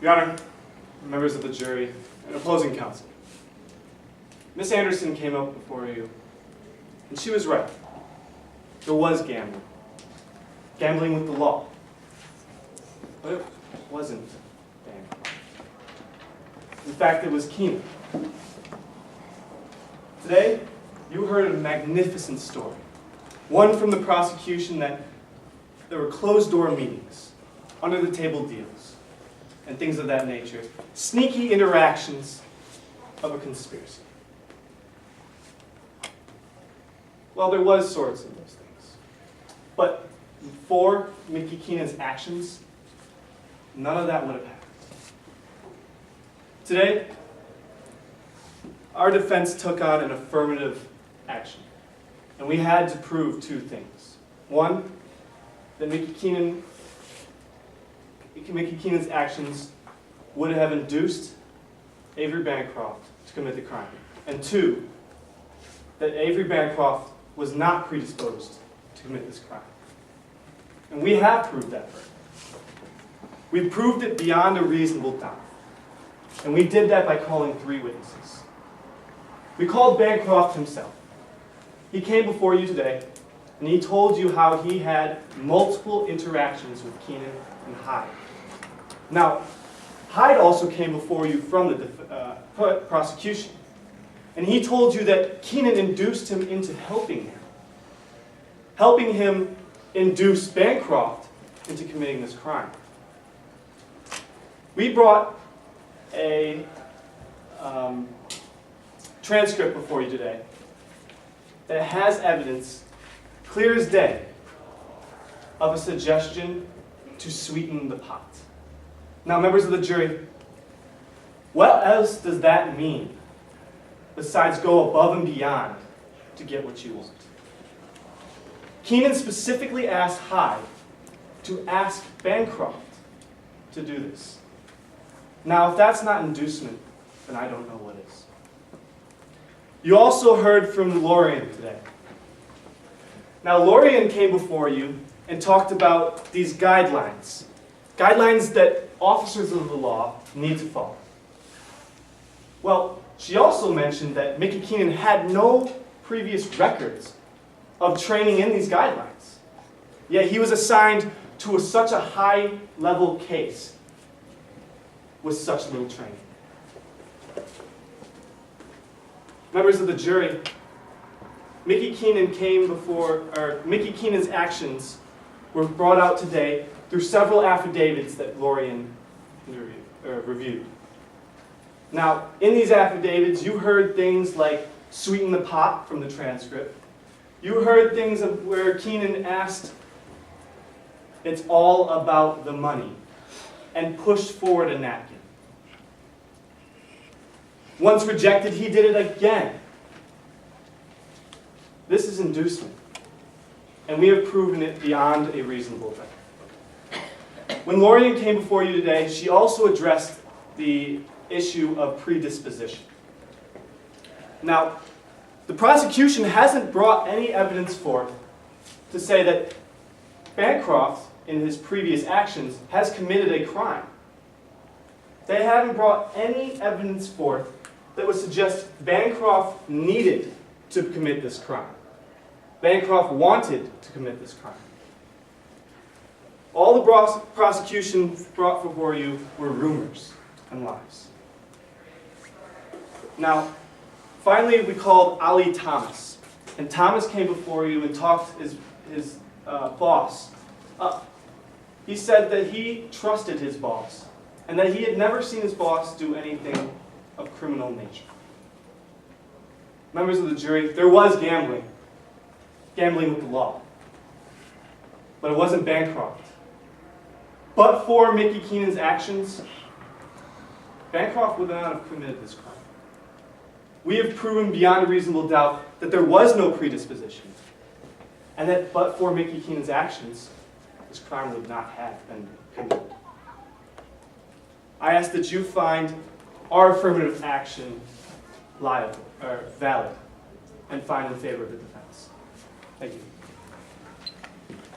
Your Honor, members of the jury, and opposing counsel, Miss Anderson came up before you, and she was right. There was gambling. Gambling with the law. But it wasn't Bancroft. In fact, it was Keenan. Today, you heard a magnificent story. One from the prosecution that there were closed-door meetings, under-the-table deals, and things of that nature. Sneaky interactions of a conspiracy. Well, there was sorts of those things. But for Mickey Keenan's actions, none of that would have happened. Today, our defense took on an affirmative action. And we had to prove two things. One, that Mickey Keenan's actions would have induced Avery Bancroft to commit the crime. And two, that Avery Bancroft was not predisposed to commit this crime. And we have proved that. We proved it beyond a reasonable doubt. And we did that by calling 3 witnesses. We called Bancroft himself. He came before you today, and he told you how he had multiple interactions with Keenan and Hyde. Now, Hyde also came before you from the prosecution, and he told you that Keenan induced him into helping him induce Bancroft into committing this crime. We brought a transcript before you today that has evidence, clear as day, of a suggestion to sweeten the pot. Now, members of the jury, what else does that mean besides go above and beyond to get what you want? Keenan specifically asked Hyde to ask Bancroft to do this. Now, if that's not inducement, then I don't know what is. You also heard from Lorian today. Now, Lorian came before you and talked about these guidelines. Guidelines that officers of the law need to follow. Well, she also mentioned that Mickey Keenan had no previous records of training in these guidelines. Yet he was assigned to such a high-level case with such little training. Members of the jury, Mickey Keenan's actions were brought out today through several affidavits that Lorian reviewed. Now, in these affidavits, you heard things like sweeten the pot from the transcript. You heard things where Keenan asked, "It's all about the money," and pushed forward a napkin. Once rejected, he did it again. This is inducement, and we have proven it beyond a reasonable doubt. When Lorian came before you today, she also addressed the issue of predisposition. Now, the prosecution hasn't brought any evidence forth to say that Bancroft, in his previous actions, has committed a crime. They haven't brought any evidence forth that would suggest Bancroft needed to commit this crime. Bancroft wanted to commit this crime. All the prosecution brought before you were rumors and lies. Now, finally, we called Ali Thomas. And Thomas came before you and talked his boss up. He said that he trusted his boss and that he had never seen his boss do anything of criminal nature. Members of the jury, there was gambling with the law. But it wasn't Bancroft. But for Mickey Keenan's actions, Bancroft would not have committed this crime. We have proven beyond a reasonable doubt that there was no predisposition, and that but for Mickey Keenan's actions, this crime would not have been committed. I ask that you find our affirmative action valid and find in favor of the defense. Thank you.